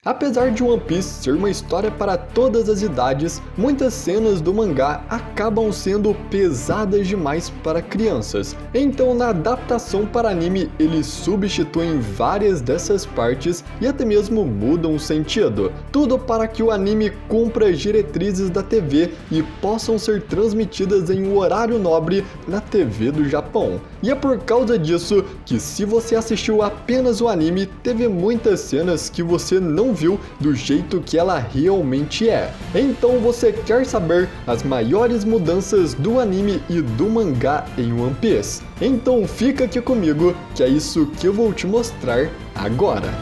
Apesar de One Piece ser uma história para todas as idades, muitas cenas do mangá acabam sendo pesadas demais para crianças. Então, na adaptação para anime, eles substituem várias dessas partes e até mesmo mudam o sentido. Tudo para que o anime cumpra as diretrizes da TV e possam ser transmitidas em um horário nobre na TV do Japão. E é por causa disso que, se você assistiu apenas o anime, teve muitas cenas que você não viu do jeito que ela realmente é. Então você quer saber as maiores mudanças do anime e do mangá em One Piece? Então fica aqui comigo, que é isso que eu vou te mostrar agora.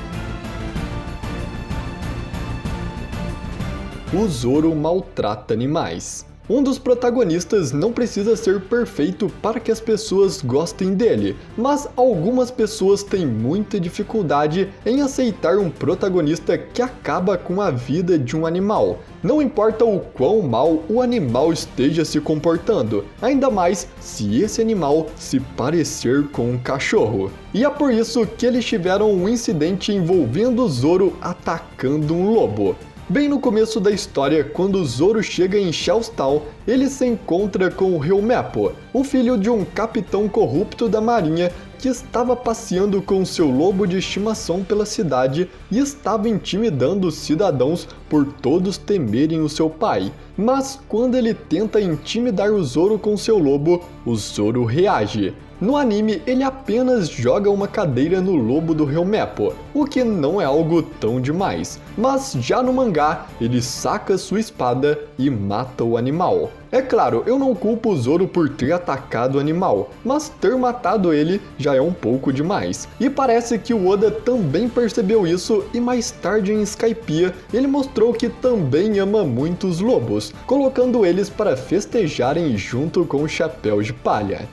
O Zoro maltrata animais. Um dos protagonistas não precisa ser perfeito para que as pessoas gostem dele, mas algumas pessoas têm muita dificuldade em aceitar um protagonista que acaba com a vida de um animal. Não importa o quão mal o animal esteja se comportando, ainda mais se esse animal se parecer com um cachorro. E é por isso que eles tiveram um incidente envolvendo Zoro atacando um lobo. Bem no começo da história, quando Zoro chega em Shells Town, ele se encontra com o Helmeppo, o filho de um capitão corrupto da marinha que estava passeando com seu lobo de estimação pela cidade e estava intimidando os cidadãos por todos temerem o seu pai. Mas quando ele tenta intimidar o Zoro com seu lobo, o Zoro reage. No anime, ele apenas joga uma cadeira no lobo do Helmeppo, o que não é algo tão demais. Mas já no mangá, ele saca sua espada e mata o animal. É claro, eu não culpo o Zoro por ter atacado o animal, mas ter matado ele já é um pouco demais. E parece que o Oda também percebeu isso e mais tarde em Skypiea, ele mostrou que também ama muito os lobos, colocando eles para festejarem junto com o Chapéu de Palha.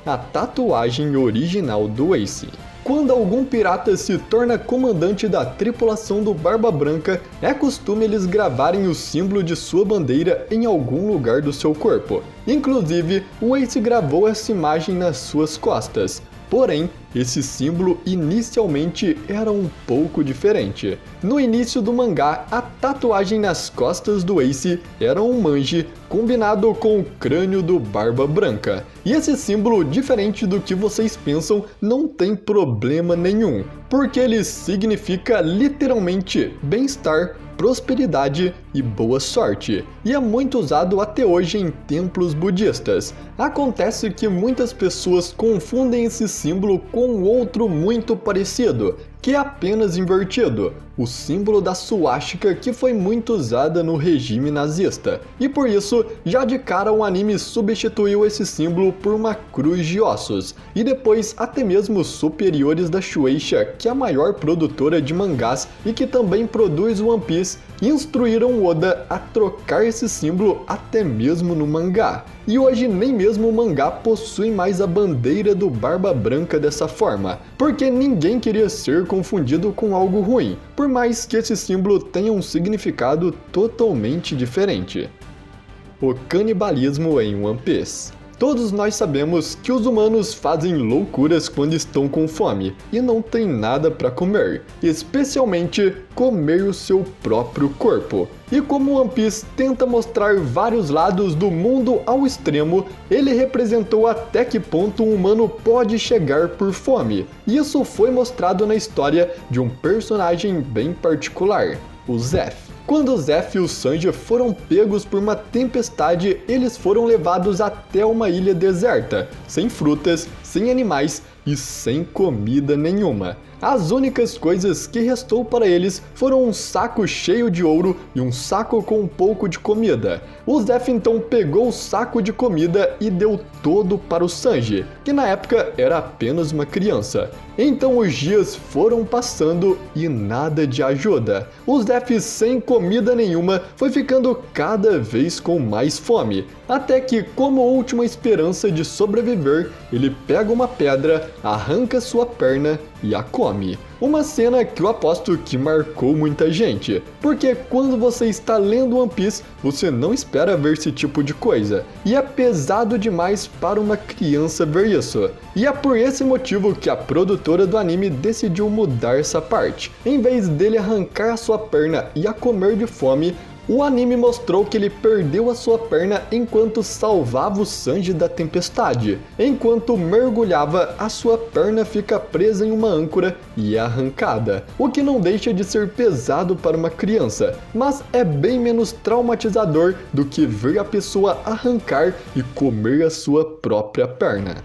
A tatuagem original do Ace. Quando algum pirata se torna comandante da tripulação do Barba Branca, é costume eles gravarem o símbolo de sua bandeira em algum lugar do seu corpo. Inclusive, o Ace gravou essa imagem nas suas costas. Porém, esse símbolo inicialmente era um pouco diferente. No início do mangá, a tatuagem nas costas do Ace era um manji combinado com o crânio do Barba Branca. E esse símbolo, diferente do que vocês pensam, não tem problema nenhum, porque ele significa literalmente bem-estar, prosperidade e boa sorte, e é muito usado até hoje em templos budistas. Acontece que muitas pessoas confundem esse símbolo com outro muito parecido, que é apenas invertido, o símbolo da suástica, que foi muito usada no regime nazista. E por isso, já de cara o anime substituiu esse símbolo por uma cruz de ossos, e depois até mesmo superiores da Shueisha, que é a maior produtora de mangás e que também produz One Piece, instruíram Oda a trocar esse símbolo até mesmo no mangá. E hoje nem mesmo o mangá possui mais a bandeira do Barba Branca dessa forma, porque ninguém queria ser confundido com algo ruim, por mais que esse símbolo tenha um significado totalmente diferente. O canibalismo em One Piece. Todos nós sabemos que os humanos fazem loucuras quando estão com fome e não tem nada para comer, especialmente comer o seu próprio corpo. E como One Piece tenta mostrar vários lados do mundo ao extremo, ele representou até que ponto um humano pode chegar por fome. E isso foi mostrado na história de um personagem bem particular, o Zeff. Quando Zeff e o Sanji foram pegos por uma tempestade, eles foram levados até uma ilha deserta, sem frutas, sem animais e sem comida nenhuma. As únicas coisas que restou para eles foram um saco cheio de ouro e um saco com um pouco de comida. O Zeff então pegou o saco de comida e deu todo para o Sanji, que na época era apenas uma criança. Então os dias foram passando e nada de ajuda. O Zeff, sem comida nenhuma, foi ficando cada vez com mais fome, até que, como última esperança de sobreviver, ele pega uma pedra, arranca sua perna e a come. Uma cena que eu aposto que marcou muita gente, porque quando você está lendo One Piece, você não espera ver esse tipo de coisa, e é pesado demais para uma criança ver isso. E é por esse motivo que a produtora do anime decidiu mudar essa parte. Em vez dele arrancar a sua perna e a comer de fome, o anime mostrou que ele perdeu a sua perna enquanto salvava o Sanji da tempestade. Enquanto mergulhava, a sua perna fica presa em uma âncora e é arrancada, o que não deixa de ser pesado para uma criança, mas é bem menos traumatizador do que ver a pessoa arrancar e comer a sua própria perna.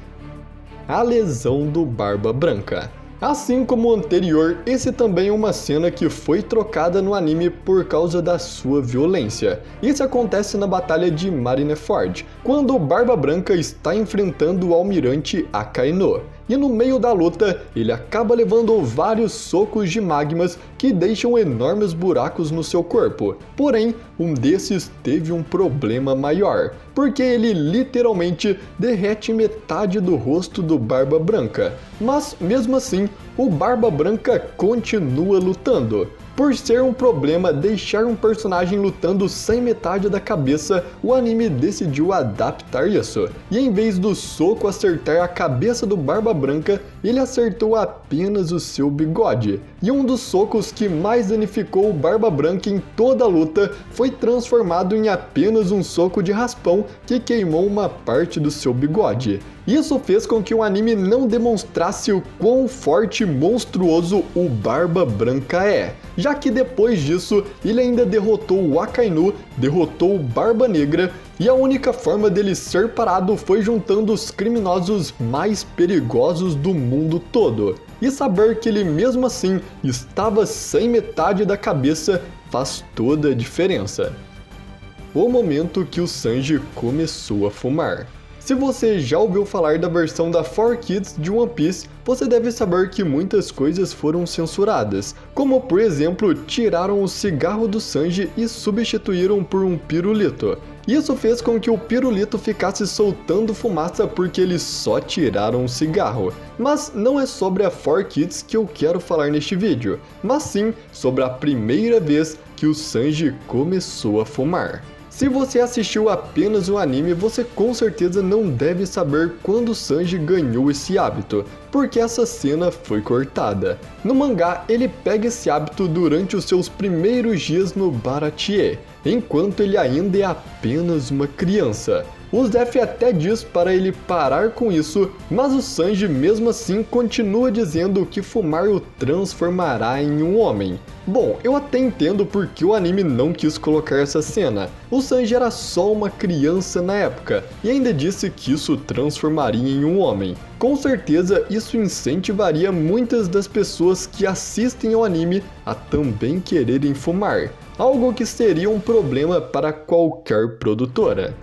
A lesão do Barba Branca. Assim como o anterior, esse também é uma cena que foi trocada no anime por causa da sua violência. Isso acontece na Batalha de Marineford, quando o Barba Branca está enfrentando o almirante Akainu. E no meio da luta, ele acaba levando vários socos de magmas que deixam enormes buracos no seu corpo. Porém, um desses teve um problema maior, porque ele literalmente derrete metade do rosto do Barba Branca. Mas mesmo assim, o Barba Branca continua lutando. Por ser um problema deixar um personagem lutando sem metade da cabeça, o anime decidiu adaptar isso. E em vez do soco acertar a cabeça do Barba Branca, ele acertou apenas o seu bigode. E um dos socos que mais danificou o Barba Branca em toda a luta foi transformado em apenas um soco de raspão que queimou uma parte do seu bigode. Isso fez com que o anime não demonstrasse o quão forte e monstruoso o Barba Branca é, já que depois disso ele ainda derrotou o Akainu, derrotou o Barba Negra, e a única forma dele ser parado foi juntando os criminosos mais perigosos do mundo todo. E saber que ele mesmo assim estava sem metade da cabeça faz toda a diferença. O momento que o Sanji começou a fumar. Se você já ouviu falar da versão da 4Kids de One Piece, você deve saber que muitas coisas foram censuradas, como por exemplo, tiraram o cigarro do Sanji e substituíram por um pirulito. Isso fez com que o pirulito ficasse soltando fumaça porque eles só tiraram o cigarro. Mas não é sobre a 4Kids que eu quero falar neste vídeo, mas sim sobre a primeira vez que o Sanji começou a fumar. Se você assistiu apenas o anime, você com certeza não deve saber quando Sanji ganhou esse hábito, porque essa cena foi cortada. No mangá, ele pega esse hábito durante os seus primeiros dias no Baratie, enquanto ele ainda é apenas uma criança. O Zeff até diz para ele parar com isso, mas o Sanji mesmo assim continua dizendo que fumar o transformará em um homem. Bom, eu até entendo porque o anime não quis colocar essa cena. O Sanji era só uma criança na época, e ainda disse que isso transformaria em um homem. Com certeza isso incentivaria muitas das pessoas que assistem ao anime a também quererem fumar, algo que seria um problema para qualquer produtora.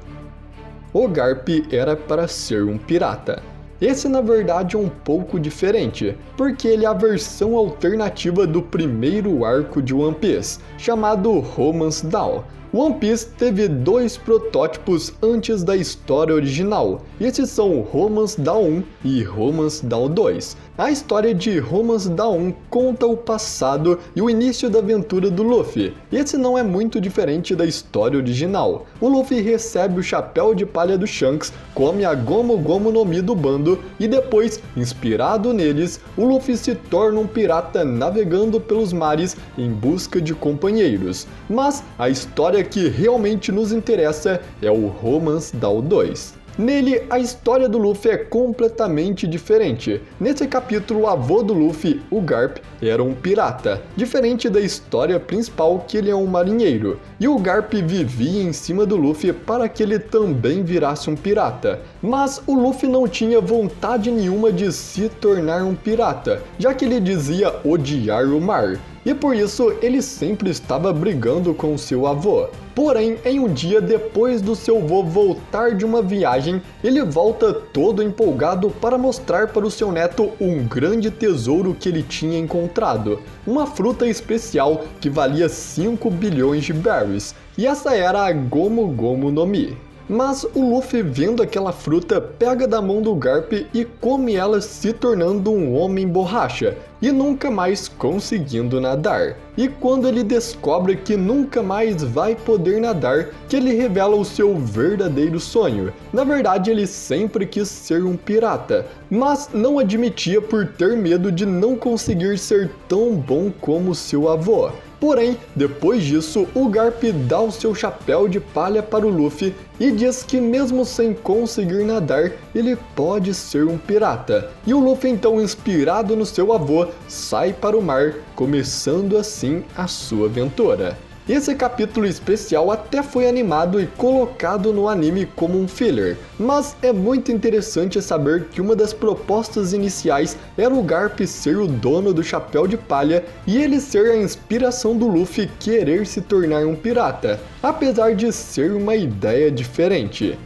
O Garp era para ser um pirata. Esse na verdade é um pouco diferente, porque ele é a versão alternativa do primeiro arco de One Piece, chamado Romance Dawn. One Piece teve dois protótipos antes da história original, e esses são Romance Dawn 1 e Romance Dawn 2. A história de Romance Dawn 1 conta o passado e o início da aventura do Luffy. Esse não é muito diferente da história original. O Luffy recebe o chapéu de palha do Shanks, come a Gomu Gomu no Mi do bando e depois, inspirado neles, o Luffy se torna um pirata navegando pelos mares em busca de companheiros. Mas a história que realmente nos interessa é o Romance Dawn 2. Nele, a história do Luffy é completamente diferente. Nesse capítulo, o avô do Luffy, o Garp, era um pirata, diferente da história principal que ele é um marinheiro. E o Garp vivia em cima do Luffy para que ele também virasse um pirata. Mas o Luffy não tinha vontade nenhuma de se tornar um pirata, já que ele dizia odiar o mar. E por isso ele sempre estava brigando com seu avô. Porém, em um dia depois do seu avô voltar de uma viagem, ele volta todo empolgado para mostrar para o seu neto um grande tesouro que ele tinha encontrado. Uma fruta especial que valia 5 bilhões de berries. E essa era a Gomu Gomu no Mi. Mas o Luffy, vendo aquela fruta, pega da mão do Garp e come ela, se tornando um homem borracha e nunca mais conseguindo nadar. E quando ele descobre que nunca mais vai poder nadar, que ele revela o seu verdadeiro sonho. Na verdade, ele sempre quis ser um pirata, mas não admitia por ter medo de não conseguir ser tão bom como seu avô. Porém, depois disso, o Garp dá o seu chapéu de palha para o Luffy e diz que mesmo sem conseguir nadar, ele pode ser um pirata. E o Luffy, então, inspirado no seu avô, sai para o mar, começando assim a sua aventura. Esse capítulo especial até foi animado e colocado no anime como um filler, mas é muito interessante saber que uma das propostas iniciais era o Garp ser o dono do chapéu de palha e ele ser a inspiração do Luffy querer se tornar um pirata, apesar de ser uma ideia diferente.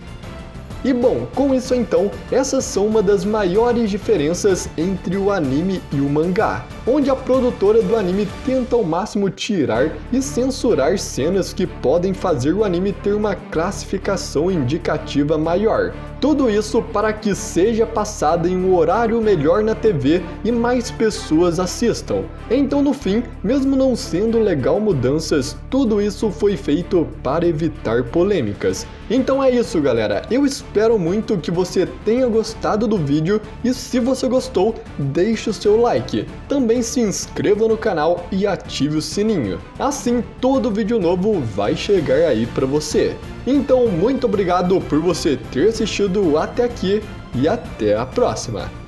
E bom, com isso então, essas são uma das maiores diferenças entre o anime e o mangá, onde a produtora do anime tenta ao máximo tirar e censurar cenas que podem fazer o anime ter uma classificação indicativa maior. Tudo isso para que seja passado em um horário melhor na TV e mais pessoas assistam. Então no fim, mesmo não sendo legal mudanças, tudo isso foi feito para evitar polêmicas. Então é isso, galera, eu espero muito que você tenha gostado do vídeo e se você gostou, deixe o seu like. Também se inscreva no canal e ative o sininho, assim todo vídeo novo vai chegar aí para você. Então muito obrigado por você ter assistido até aqui e até a próxima!